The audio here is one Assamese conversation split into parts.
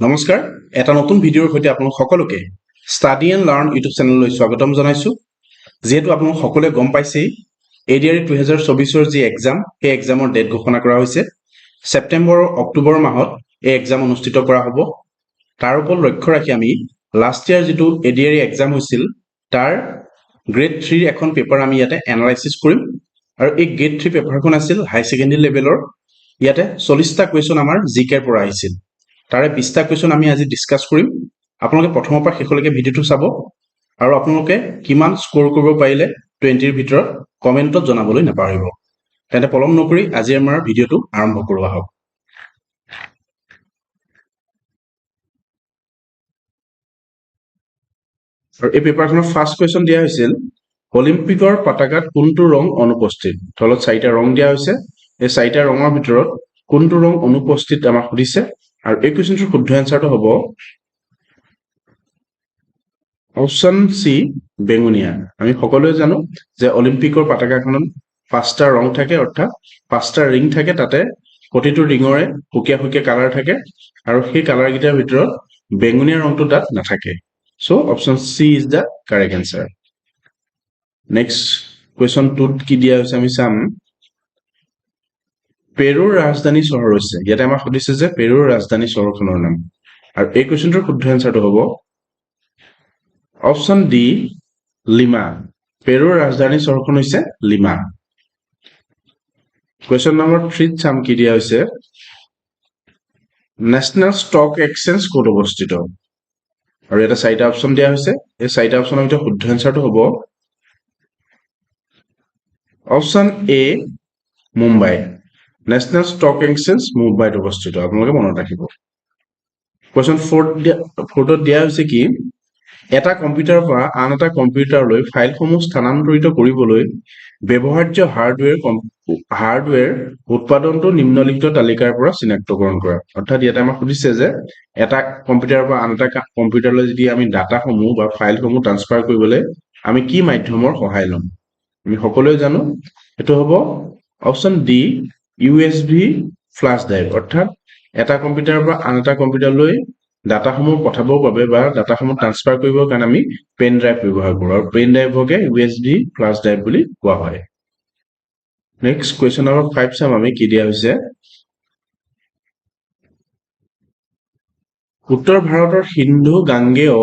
নমস্কাৰ এটা নতুন ভিডিঅ'ৰ সৈতে আপোনালোক সকলোকে ষ্টাডি এণ্ড লাৰ্ণ ইউটিউব চেনেললৈ স্বাগতম জনাইছোঁ। যিহেতু আপোনালোক সকলোৱে গম পাইছেই ADRE 2024ৰ যি এক্সাম সেই এক্সামৰ ডেট ঘোষণা কৰা হৈছে। ছেপ্টেম্বৰ অক্টোবৰ মাহত এই এক্সাম অনুষ্ঠিত কৰা হ'ব। তাৰ ওপৰত লক্ষ্য ৰাখি আমি লাষ্ট ইয়াৰ যিটো ADRE এক্সাম হৈছিল তাৰ গ্ৰেড 3 এখন পেপাৰ আমি ইয়াতে এনালাইচিছ কৰিম। আৰু এই গ্ৰেড 3 পেপাৰখন আছিল হাই ছেকেণ্ডেৰী লেভেলৰ। ইয়াতে 40টা কুৱেশ্যন আমাৰ জিকেৰ পৰা আহিছিল। তাৰে 20টা কুৱেশ্যন আমি আজি ডিছকাছ কৰিম। আপোনালোকে প্ৰথমৰ পৰা শেষলৈকে ভিডিঅ'টো চাব আৰু আপোনালোকে কিমান স্ক'ৰ কৰিব পাৰিলে 20ৰ ভিতৰত কমেণ্টত জনাবলৈ নাপাহৰিব। তেন্তে পলম নকৰি আজি আমাৰ ভিডিঅ'টো আৰম্ভ কৰোঁ আহক। আৰু এই পেপাৰখনৰ ফাৰ্ষ্ট কুৱেশ্যন দিয়া হৈছিল অলিম্পিকৰ পতাকাত কোনটো ৰং অনুপস্থিত। তলত 4টা ৰং দিয়া হৈছে। এই 4টা ৰঙৰ ভিতৰত কোনটো ৰং অনুপস্থিত আমাক সুধিছে। আৰু এই কুৱেশ্যনটোৰ শুদ্ধ এনচাৰটো হ'ব অপশ্যন চি বেঙুনীয়া। আমি সকলোৱে জানো যে অলিম্পিকৰ পতাকাখনত 5টা ৰং থাকে, অৰ্থাৎ 5টা ৰিং থাকে। তাতে প্ৰতিটো ৰিঙৰে সুকীয়া সুকীয়া কালাৰ থাকে আৰু সেই কালাৰকেইটাৰ ভিতৰত বেঙুনীয়া ৰংটো তাত নাথাকে। So' option C is the correct answer. Next কুৱেশ্যনটোত কি দিয়া হৈছে আমি চাম। পেৰুৰ ৰাজধানী চহৰ হৈছে। ইয়াতে আমাক সুধিছে যে পেৰুৰ ৰাজধানী চহৰখনৰ নাম। আৰু এই কুৱেশ্যনটোৰ শুদ্ধ এনচাৰটো হ'ব অপশ্যন ডি লিমা। পেৰুৰ ৰাজধানী চহৰখন হৈছে লিমা। কুৱেশ্যন নম্বৰ 3 চাম কি দিয়া হৈছে। নেশ্যনেল ষ্টক এক্সচেঞ্জ ক'ত অৱস্থিত। আৰু এটা 4টা অপশ্যন দিয়া হৈছে। এই 4টা অপশ্যনৰ ভিতৰত শুদ্ধ এনচাৰটো হ'ব option A Mumbai. National stock exchange মুম্বাইত অৱস্থিত, আপোনালোকে মনত ৰাখিব। কুৱেশ্যন 4ত দিয়া হৈছে কি এটা কম্পিউটাৰৰ পৰা আন এটা কম্পিউটাৰলৈ ফাইলসমূহ স্থানান্তৰিত কৰিবলৈ ব্যৱহাৰ্য হাৰ্ডৱেৰ উৎপাদনটো নিম্নলিখিত তালিকাৰ পৰা চিনাক্তকৰণ কৰা। অৰ্থাৎ ইয়াতে আমাক সুধিছে যে এটা কম্পিউটাৰৰ পৰা আন এটা কম্পিউটাৰলৈ যদি আমি ডাটাসমূহ বা ফাইলসমূহ ট্ৰান্সফাৰ কৰিবলৈ আমি কি মাধ্যমৰ সহায় ল'ম। আমি সকলোৱে জানো এইটো হ'ব option D USB flash drive. অৰ্থাৎ এটা কম্পিউটাৰৰ পৰা আন এটা কম্পিউটাৰলৈ ডাটাসমূহ পঠাবৰ বাবে বা ডাটাসমূহ ট্ৰান্সফাৰ কৰিবৰ কাৰণে আমি পেন ড্ৰাইভ ব্যৱহাৰ কৰোঁ। আৰু পেন ড্ৰাইভকে USB ফ্লাছ ড্ৰাইভ বুলি কোৱা হয়। নেক্সট কুৱেশ্যন নম্বৰ 5 চাম আমি কি দিয়া হৈছে। উত্তৰ ভাৰতৰ সিন্ধু গাঙ্গেয়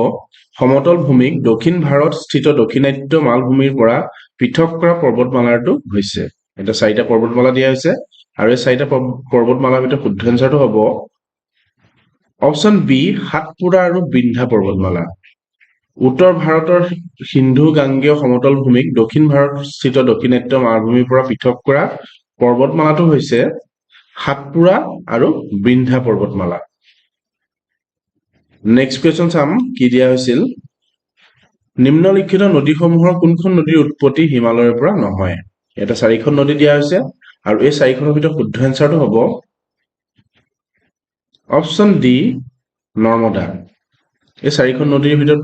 সমতল ভূমিক দক্ষিণ ভাৰত স্থিত দক্ষিণাত্য মালভূমিৰ পৰা পৃথক কৰা পৰ্বতমালাটো হৈছে। এটা 4টা পৰ্বতমালা দিয়া হৈছে আৰু এই 4টা পৰ্বতমালাৰ ভিতৰত শুদ্ধ এনচাৰটো হ'ব অপশ্যন বি সাতপুৰা আৰু বিন্ধ্যা পৰ্বতমালা। উত্তৰ ভাৰতৰ সিন্ধু গাঙ্গেয় সমতল ভূমিক দক্ষিণ ভাৰত স্থিত দক্ষিণাত্য মালভূমিৰ পৰা পৃথক কৰা পৰ্বতমালাটো হৈছে সাতপুৰা আৰু বিন্ধ্যা পৰ্বতমালা। নেক্সট কুৱেশ্যন চাম কি দিয়া হৈছিল। নিম্নলিখিত নদীসমূহৰ কোনখন নদীৰ উৎপত্তি হিমালয়ৰ পৰা নহয়। এটা 4খন নদী দিয়া হৈছে আৰু এই 4খনৰ ভিতৰত শুদ্ধ এনচাৰটো হ'ব অপশ্যন ডি নৰ্মদা। এই 4খন নদীৰ ভিতৰত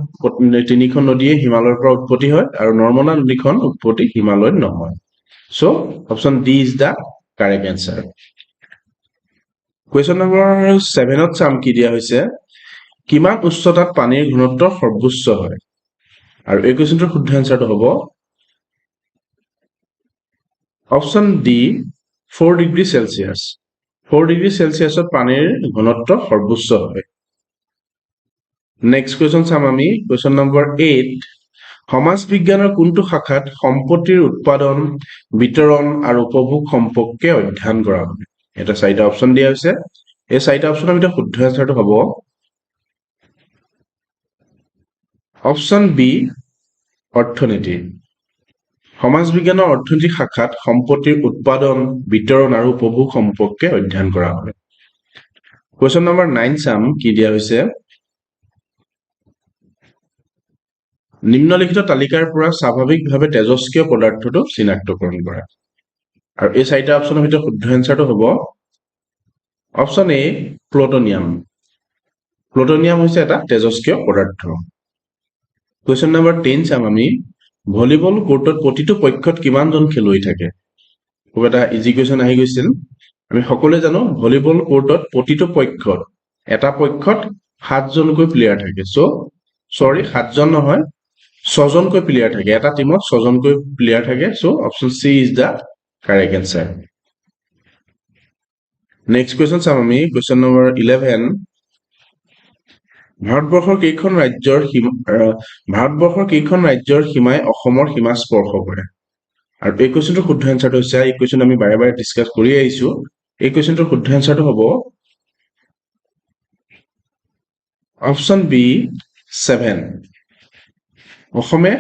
3খন নদীয়ে হিমালয়ৰ পৰা উৎপত্তি হয় আৰু নৰ্মদা নদীখন উৎপত্তি হিমালয়ত নহয়। So' option D is the correct answer. Question number 7ত চাম কি দিয়া হৈছে। কিমান উচ্চতাত পানীৰ ঘনত্ব সৰ্বোচ্চ হয়। আৰু এই কুৱেশ্যনটোৰ শুদ্ধ এনচাৰটো হ'ব option D 4 degree Celsius. 4 degree চেলচিয়াছত পানীৰ ঘনত্ব সৰ্বোচ্চ হয়। নেক্সট কুৱেশ্যন চাম আমি কুৱেশ্যন নম্বৰ 8। সমাজ বিজ্ঞানৰ কোনটো শাখাত সম্পত্তিৰ উৎপাদন বিতৰণ আৰু উপভোগ সম্পৰ্কে অধ্যয়ন কৰা হয়। এটা 4টা অপশ্যন দিয়া হৈছে। এই 4টা অপশ্যনৰ ভিতৰত শুদ্ধ এনচাৰটো হ'ব অপশ্যন বি অৰ্থনীতি। সমাজ বিজ্ঞানৰ অৰ্থনীতি শাখাত সম্পত্তিৰ উৎপাদন বিতৰণ আৰু উপভোগ সম্পৰ্কে অধ্যয়ন কৰা হয়। কুৱেশ্যন নম্বৰ 9 চাম কি দিয়া হৈছে। নিম্নলিখিত তালিকাৰ পৰা স্বাভাৱিকভাৱে তেজস্ক্ৰিয় পদাৰ্থটো চিনাক্তকৰণ কৰা। আৰু এই 4টা অপশ্যনৰ ভিতৰত শুদ্ধ এনচাৰটো হ'ব অপশ্যন এ প্লুটনিয়াম। প্লুটনিয়াম হৈছে এটা তেজস্ক্ৰিয় পদাৰ্থ। কুৱেশ্যন নম্বৰ 10 চাম আমি। ভলীবল কোৰ্টত প্ৰতিটো পক্ষত কিমানজন খেলুৱৈ থাকে। খুব এটা ইজি কুৱেশ্যন আহি গৈছিল। আমি সকলোৱে জানো ভলীবল কোৰ্টত প্ৰতিটো পক্ষত এটা পক্ষত 7জনকৈ প্লেয়াৰ থাকে সো সৰি 7জন নহয় 6জনকৈ প্লেয়াৰ থাকে এটা টিমত 6জনকৈ প্লেয়াৰ থাকে so option C is the correct answer next question চাম আমি কোৱেশ্চন নম্বৰ 11 ভাৰতবৰ্ষৰ কেইখন ৰাজ্যৰ সীমাই অসমৰ সীমা স্পৰ্শ কৰে আৰু এই কোৱেশ্চনটোৰ শুদ্ধ আনসাৰটো হৈছে এই কোৱেশ্চন আমি বাৰে বাৰে ডিসকাস কৰি আহিছো এই কোৱেশ্চনটোৰ শুদ্ধ আনসাৰটো হ'ব অপশন বি 7 অসমে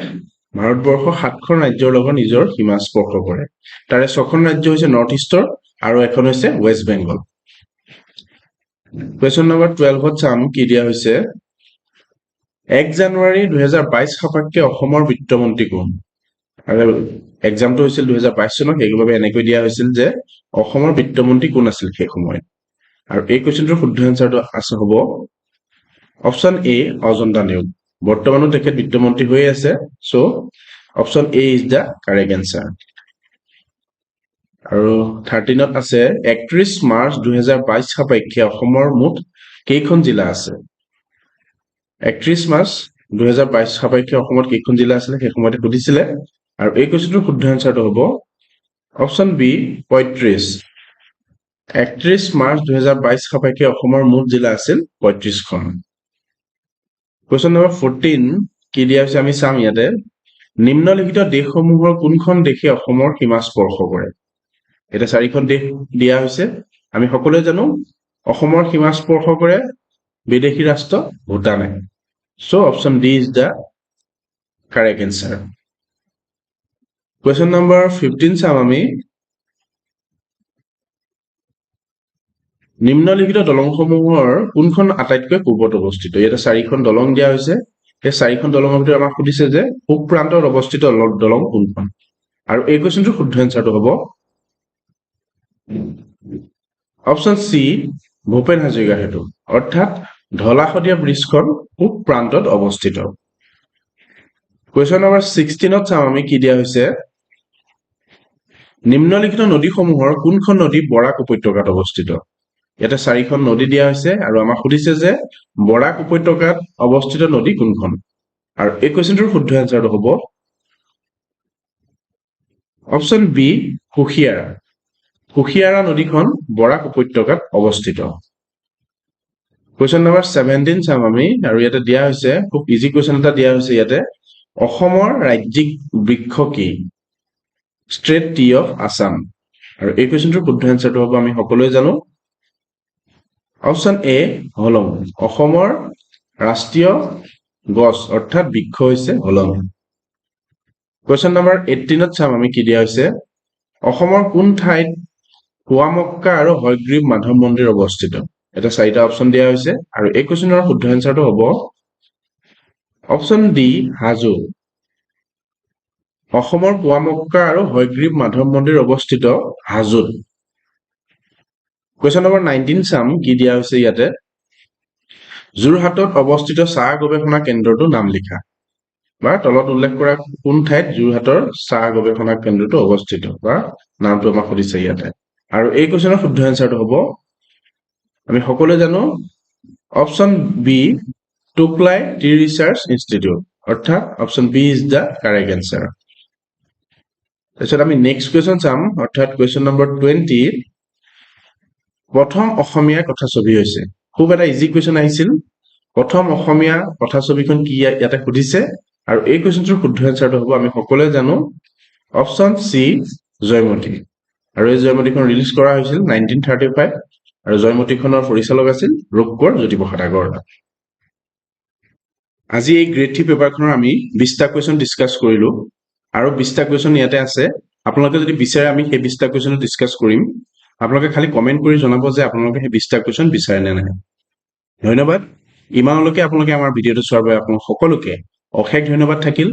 ভাৰতবৰ্ষৰ 7খন ৰাজ্যৰ লগত নিজৰ সীমা স্পৰ্শ কৰে তাৰে 6খন ৰাজ্য হৈছে নৰ্থ ইষ্টৰ আৰু এখন হৈছে ওয়েস্ট বেংগল কোৱেশ্চন নম্বৰ 12 চাম কি দিয়া হৈছে 1 জানুৱাৰী 2022 সাপেক্ষে অসমৰ বিত্তমন্ত্ৰী কোন আৰু এক্সামটো হৈছিল 2022 চনত সেইবাবে এনেকৈ দিয়া হৈছিল যে অসমৰ বিত্তমন্ত্ৰী কোন আছিল সেই সময়ত আৰু এই কোৱেশ্চনটোৰ শুদ্ধ আনসাৰটো আছে হ'ব অপশন এ অজন্তা নেওগ বৰ্তমানো তেখেত বিত্তমন্ত্ৰী হৈ আছে so option A is the correct answer আৰু 13ত আছে 31 মাৰ্চ 2022 সাপেক্ষে অসমৰ মুঠ কেইখন জিলা আছে 31 মাৰ্চ 2022 সাপেক্ষে অসমত কেইখন জিলা আছিল সেই সময়তে সুধিছিলে আৰু এই কোৱেশ্চনটোৰ শুদ্ধ আনসাৰটো হ'ব অপশন বি 35 31 মাৰ্চ 2022 সাপেক্ষে অসমৰ মুঠ জিলা আছিল 35খন কোৱেশ্চন নম্বৰ 14 কি দিয়া হৈছে আমি চাম ইয়াতে নিম্নলিখিত দেশসমূহৰ কোনখন দেশে অসমৰ সীমা স্পৰ্শ কৰে এটা 4খন দেশ দিয়া হৈছে আমি সকলোৱে জানো অসমৰ সীমা স্পৰ্শ কৰে বিদেশী ৰাষ্ট্ৰ ভুটানে so option D is the correct answer question number 15 চাম আমি নিম্নলিখিত দলংসমূহৰ কোনখন আটাইতকৈ পূৰ্বত অৱস্থিত ইয়াতে 4খন দলং দিয়া হৈছে এই 4খন দলঙৰ ভিতৰত আমাক সুধিছে যে পূব প্ৰান্তত অৱস্থিত দলং কোনখন আৰু এই কোৱেশ্চনটোৰ শুদ্ধ আনসাৰটো হ'ব অপশন সি ভূপেন হাজৰিকা সেতু অৰ্থাৎ ঢলাশদিয়া ব্ৰিজখন পূব প্ৰান্তত অৱস্থিত কোৱেশ্চন নম্বৰ 16ত চাম আমি কি দিয়া হৈছে নিম্নলিখিত নদীসমূহৰ কোনখন নদী বৰাক উপত্যকাত অৱস্থিত ইয়াতে 4খন নদী দিয়া হৈছে আৰু আমাক সুধিছে যে বৰাক উপত্যকাত অৱস্থিত নদী কোনখন আৰু এই কোৱেশ্চনটোৰ শুদ্ধ আনসাৰটো হ'ব অপশন বি কুশিয়াৰা নদীখন বৰাক উপত্যকাত অৱস্থিত কোৱেশ্চন নম্বৰ 17 চাম আমি আৰু ইয়াতে দিয়া হৈছে খুব ইজি কোৱেশ্চন এটা দিয়া হৈছে ইয়াতে অসমৰ ৰাজ্যিক বৃক্ষ কি স্ট্ৰেট টি অফ আসাম আৰু এই কোৱেশ্চনটোৰ শুদ্ধ আনসাৰটো হ'ব আমি সকলোৱে জানো অপশন এ হলং অসমৰ ৰাষ্ট্ৰীয় গছ অৰ্থাৎ বৃক্ষ হৈছে হলং কোৱেশ্চন নম্বৰ 18ত চাম আমি কি দিয়া হৈছে অসমৰ কোন ঠাইত পোৱামক্কা আৰু হয়গ্ৰীৱ মাধৱ মন্দিৰ অৱস্থিত এটা 4টা অপশন দিয়া হৈছে আৰু এই কোৱেশ্চনৰ শুদ্ধ আনসাৰটো হ'ব অপশন ডি হাজো অসমৰ পোৱামক্কা আৰু হয়গ্ৰীৱ মাধৱ মন্দিৰ অৱস্থিত হাজোত কোৱেশ্চন নম্বৰ 19 চাম কি দিয়া হৈছে ইয়াতে যোৰহাটত অৱস্থিত চাহ গৱেষণা কেন্দ্ৰটো নাম লিখা বা তলত উল্লেখ কৰা কোন ঠাইত যোৰহাটৰ চাহ গৱেষণা কেন্দ্ৰটো অৱস্থিত বা নামটো আমাক সুধিছে ইয়াতে আৰু এই কোৱেশ্চনৰ শুদ্ধ আনসাৰটো হ'ব আমি সকলোৱে জানো option B Tocklai Tea Research Institute অৰ্থাৎ option B is the correct answer তাৰপিছত আমি নেক্সট কোৱেশ্চন চাম অৰ্থাৎ কোৱেশ্চন নম্বৰ 20 প্ৰথম অসমীয়া কথাছবি হৈছে খুব এটা ইজি কোৱেশ্চন আহিছিল প্ৰথম অসমীয়া কথাছবিখন কি ইয়াতে সুধিছে আৰু এই কোৱেশ্চনটোৰ শুদ্ধ আনসাৰটো হ'ব আমি সকলোৱে জানো অপশন সি জয়মতী আৰু এই জয়মতীখন ৰিলিজ কৰা হৈছিল 1935 আৰু জয়মতীখনৰ পৰিচালক আছিল ৰূপকোঁৱৰ জ্যোতিপ্ৰসাদ আগৰৱালা আজি এই গ্ৰেড 3 পেপাৰখনৰ আমি 20টা কোৱেশ্চন ডিসকাস কৰিলো আৰু 20টা কোৱেশ্চন ইয়াতে আছে আপোনালোকে যদি বিচাৰে আমি সেই 20টা কোৱেশ্চন ডিসকাস কৰিম আপোনালোকে খালি কমেন্ট কৰি জনাব যে আপোনালোকে সেই 20টা কোৱেশ্চন বিচাৰে নে নাই ধন্যবাদ ইমানলৈকে আপোনালোকে আমাৰ ভিডিঅটো চোৱাৰ বাবে আপোনালোক সকলোকে অশেষ ধন্যবাদ থাকিল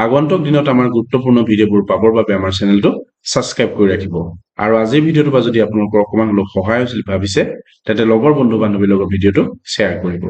আগন্তুক দিনত আমাৰ গুৰুত্বপূৰ্ণ ভিডিঅ'বোৰ পাবৰ বাবে আমাৰ চেনেলটো সাবস্ক্ৰাইব কৰি ৰাখিব আৰু আজিৰ ভিডিঅ'টো বা যদি আপোনালোকৰ অকমান সহায় হৈছিল ভাবিছে তেন্তে লগৰ বন্ধু বান্ধৱীৰ লগত ভিডিঅ'টো শ্বেয়াৰ কৰিব